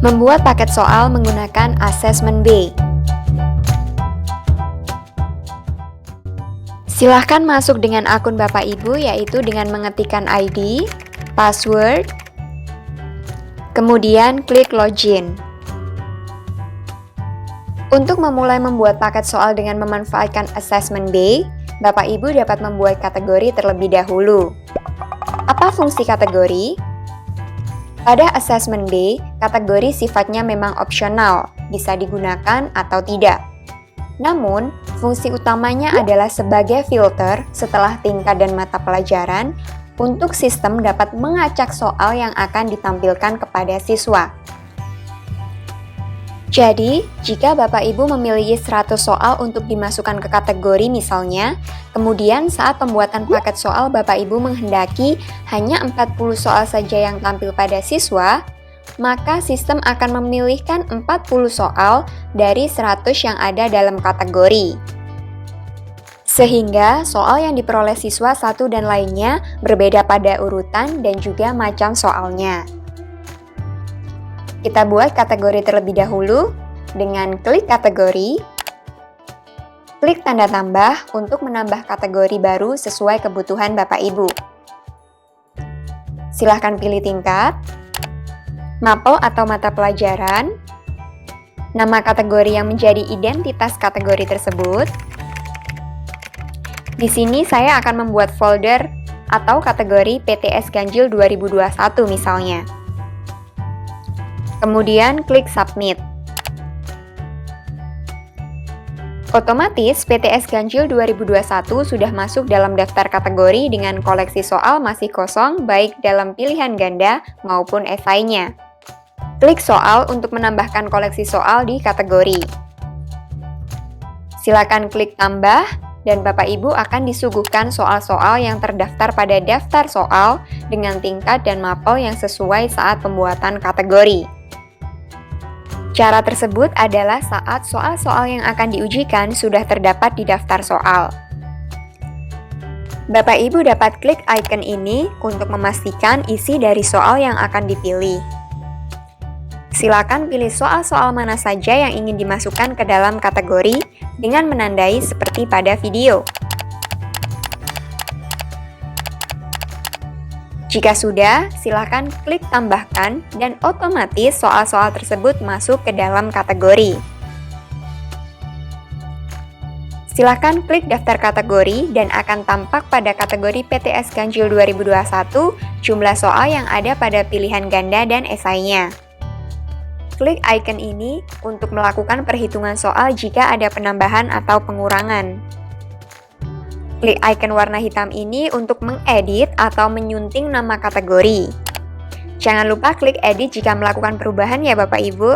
Membuat paket soal menggunakan Assessment B. Silahkan masuk dengan akun Bapak Ibu, yaitu dengan mengetikkan ID, password, kemudian klik login. Untuk memulai membuat paket soal dengan memanfaatkan Assessment B, Bapak Ibu dapat membuat kategori terlebih dahulu. Apa fungsi kategori? Pada Assessment B, kategori sifatnya memang opsional, bisa digunakan atau tidak. Namun, fungsi utamanya adalah sebagai filter setelah tingkat dan mata pelajaran untuk sistem dapat mengacak soal yang akan ditampilkan kepada siswa. Jadi, jika Bapak Ibu memiliki 100 soal untuk dimasukkan ke kategori misalnya, kemudian saat pembuatan paket soal Bapak Ibu menghendaki hanya 40 soal saja yang tampil pada siswa, maka sistem akan memilihkan 40 soal dari 100 yang ada dalam kategori. Sehingga soal yang diperoleh siswa satu dan lainnya berbeda pada urutan dan juga macam soalnya. Kita buat kategori terlebih dahulu dengan klik kategori, klik tanda tambah untuk menambah kategori baru sesuai kebutuhan Bapak Ibu. Silahkan pilih tingkat, mapel atau mata pelajaran, nama kategori yang menjadi identitas kategori tersebut. Di sini saya akan membuat folder atau kategori PTS Ganjil 2021 misalnya. Kemudian klik Submit. Otomatis PTS Ganjil 2021 sudah masuk dalam daftar kategori dengan koleksi soal masih kosong baik dalam pilihan ganda maupun esainya. Klik soal untuk menambahkan koleksi soal di kategori. Silakan klik tambah dan Bapak Ibu akan disuguhkan soal-soal yang terdaftar pada daftar soal dengan tingkat dan mapel yang sesuai saat pembuatan kategori. Cara tersebut adalah saat soal-soal yang akan diujikan sudah terdapat di daftar soal. Bapak Ibu dapat klik icon ini untuk memastikan isi dari soal yang akan dipilih. Silakan pilih soal-soal mana saja yang ingin dimasukkan ke dalam kategori dengan menandai seperti pada video. Jika sudah, silakan klik tambahkan dan otomatis soal-soal tersebut masuk ke dalam kategori. Silakan klik daftar kategori dan akan tampak pada kategori PTS Ganjil 2021 jumlah soal yang ada pada pilihan ganda dan esainya. Klik icon ini untuk melakukan perhitungan soal jika ada penambahan atau pengurangan. Klik icon warna hitam ini untuk mengedit atau menyunting nama kategori. Jangan lupa klik edit jika melakukan perubahan ya Bapak Ibu.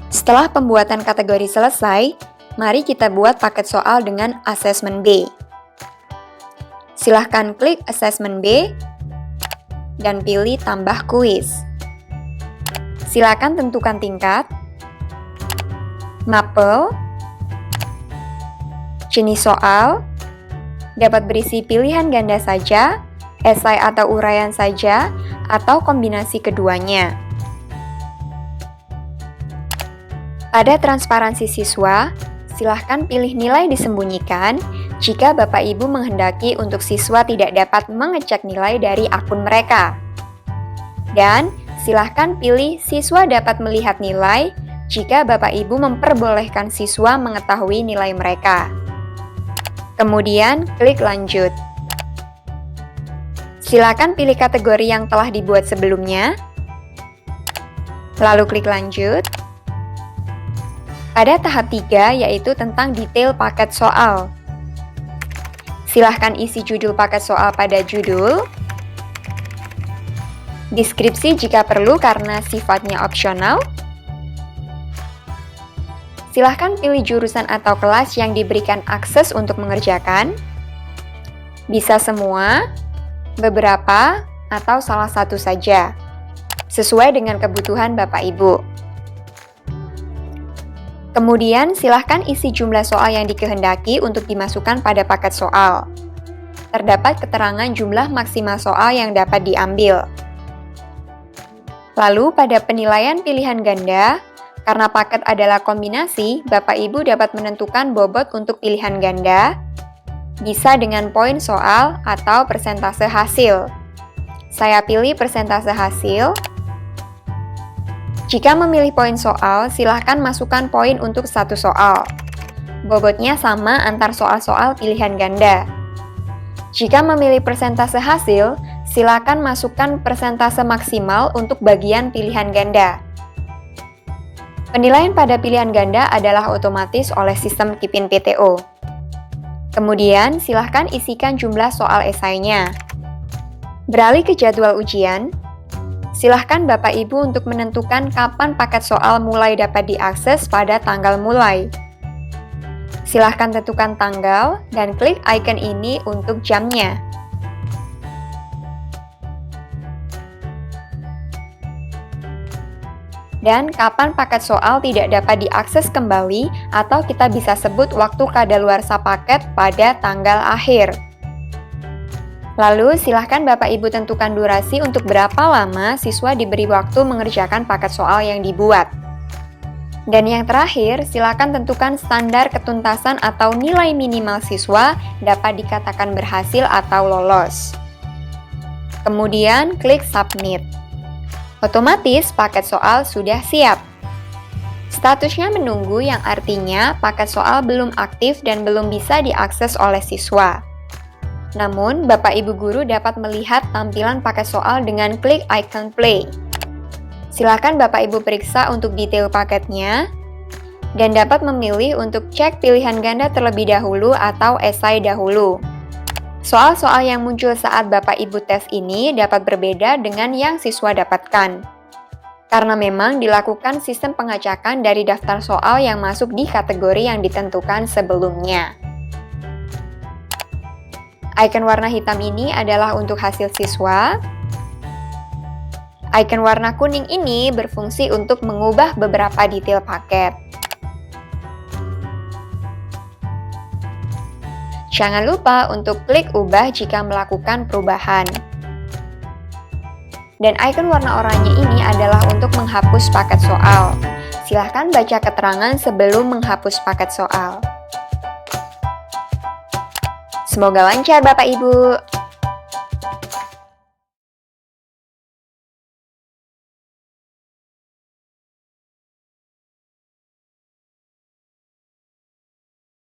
Setelah pembuatan kategori selesai, mari kita buat paket soal dengan Assessment B. Silahkan klik Assessment B dan pilih tambah kuis. Silakan tentukan tingkat, mapel, jenis soal, dapat berisi pilihan ganda saja, esai atau uraian saja, atau kombinasi keduanya. Pada transparansi siswa, silahkan pilih nilai disembunyikan jika Bapak Ibu menghendaki untuk siswa tidak dapat mengecek nilai dari akun mereka. Dan silahkan pilih siswa dapat melihat nilai jika Bapak Ibu memperbolehkan siswa mengetahui nilai mereka. Kemudian klik lanjut. Silakan pilih kategori yang telah dibuat sebelumnya. Lalu klik lanjut. Pada tahap 3 yaitu tentang detail paket soal. Silahkan isi judul paket soal pada judul. Deskripsi jika perlu karena sifatnya opsional. Silahkan pilih jurusan atau kelas yang diberikan akses untuk mengerjakan. Bisa semua, beberapa, atau salah satu saja. Sesuai dengan kebutuhan Bapak Ibu. Kemudian silahkan isi jumlah soal yang dikehendaki untuk dimasukkan pada paket soal. Terdapat keterangan jumlah maksimal soal yang dapat diambil. Lalu pada penilaian pilihan ganda, karena paket adalah kombinasi, Bapak Ibu dapat menentukan bobot untuk pilihan ganda, bisa dengan poin soal atau persentase hasil. Saya pilih persentase hasil. Jika memilih poin soal, silahkan masukkan poin untuk satu soal. Bobotnya sama antar soal-soal pilihan ganda. Jika memilih persentase hasil, silakan masukkan persentase maksimal untuk bagian pilihan ganda. Penilaian pada pilihan ganda adalah otomatis oleh sistem KIPIN PTO. Kemudian, silahkan isikan jumlah soal esainya. Beralih ke jadwal ujian, silahkan Bapak Ibu untuk menentukan kapan paket soal mulai dapat diakses pada tanggal mulai. Silahkan tentukan tanggal dan klik icon ini untuk jamnya. Dan kapan paket soal tidak dapat diakses kembali atau kita bisa sebut waktu kadaluarsa paket pada tanggal akhir. Lalu silahkan Bapak Ibu tentukan durasi untuk berapa lama siswa diberi waktu mengerjakan paket soal yang dibuat. Dan yang terakhir, silakan tentukan standar ketuntasan atau nilai minimal siswa dapat dikatakan berhasil atau lolos. Kemudian klik Submit. Otomatis paket soal sudah siap. Statusnya menunggu yang artinya paket soal belum aktif dan belum bisa diakses oleh siswa. Namun, Bapak Ibu guru dapat melihat tampilan paket soal dengan klik icon play. Silakan Bapak Ibu periksa untuk detail paketnya, dan dapat memilih untuk cek pilihan ganda terlebih dahulu atau esai dahulu. Soal-soal yang muncul saat Bapak Ibu tes ini dapat berbeda dengan yang siswa dapatkan, karena memang dilakukan sistem pengacakan dari daftar soal yang masuk di kategori yang ditentukan sebelumnya. Icon warna hitam ini adalah untuk hasil siswa. Icon warna kuning ini berfungsi untuk mengubah beberapa detail paket. Jangan lupa untuk klik ubah jika melakukan perubahan. Dan icon warna oranye ini adalah untuk menghapus paket soal. Silahkan baca keterangan sebelum menghapus paket soal. Semoga lancar Bapak Ibu.